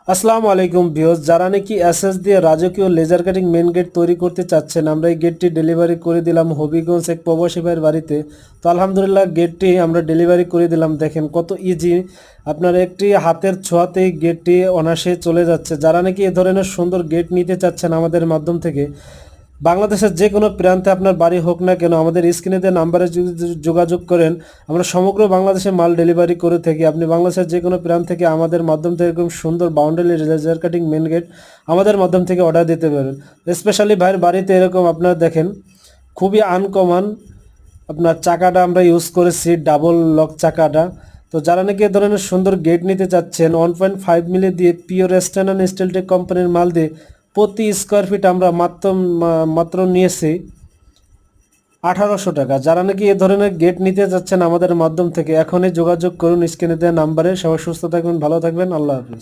আসসালামু আলাইকুম ভিউয়ার্স, যারা নাকি এসএস দিয়ে রাজকীয় লেজার কাটিং মেন গেট তৈরি করতে চাচ্ছেন, আমরা এই গেটটি ডেলিভারি করে দিলাম হবিগঞ্জ এক প্রবাসী ভাইয়ের বাড়িতে। তো আলহামদুলিল্লাহ গেটটি আমরা ডেলিভারি করে দিলাম। দেখেন কত ইজি, আপনার একটি হাতের ছোঁয়াতেই গেটটি অনায়াসে চলে যাচ্ছে। যারা নাকি এ ধরনের সুন্দর গেট নিতে চাচ্ছেন আমাদের মাধ্যম থেকে, বাংলাদেশের যে কোনো প্রান্তে আপনার বাড়ি হোক না কেন, আমাদের স্ক্রিনে দেওয়া নাম্বারে যদি যোগাযোগ করেন, আমরা সমগ্র বাংলাদেশে মাল ডেলিভারি করে থাকি। আপনি বাংলাদেশের যে কোনো প্রান্ত থেকে আমাদের মাধ্যম থেকে এরকম সুন্দর boundary laser cutting main gate আমাদের মাধ্যম থেকে অর্ডার দিতে পারেন। স্পেশালি ভাইয়ের বাড়িতে এরকম আপনার দেখেন খুবই আনকমন আপনার চাকাটা আমরা ইউজ করেছি, ডাবল লক চাকাটা। তো যারা নাকি এ ধরনের সুন্দর গেট নিতে চাচ্ছেন, 1.5 মিলি দিয়ে পিওর স্টেন অ্যান্ড স্টিলটেক কোম্পানির মাল দিয়ে প্রতি স্কোয়ার ফিট আমরা মাত্র নিয়েছি 1800 টাকা। যারা নাকি এ ধরনের গেট নিতে যাচ্ছেন আমাদের মাধ্যম থেকে, এখনই যোগাযোগ করুন স্ক্রিনে দেওয়া নাম্বারে। সবাই সুস্থ থাকবেন, ভালো থাকবেন, আল্লাহ হাফিজ।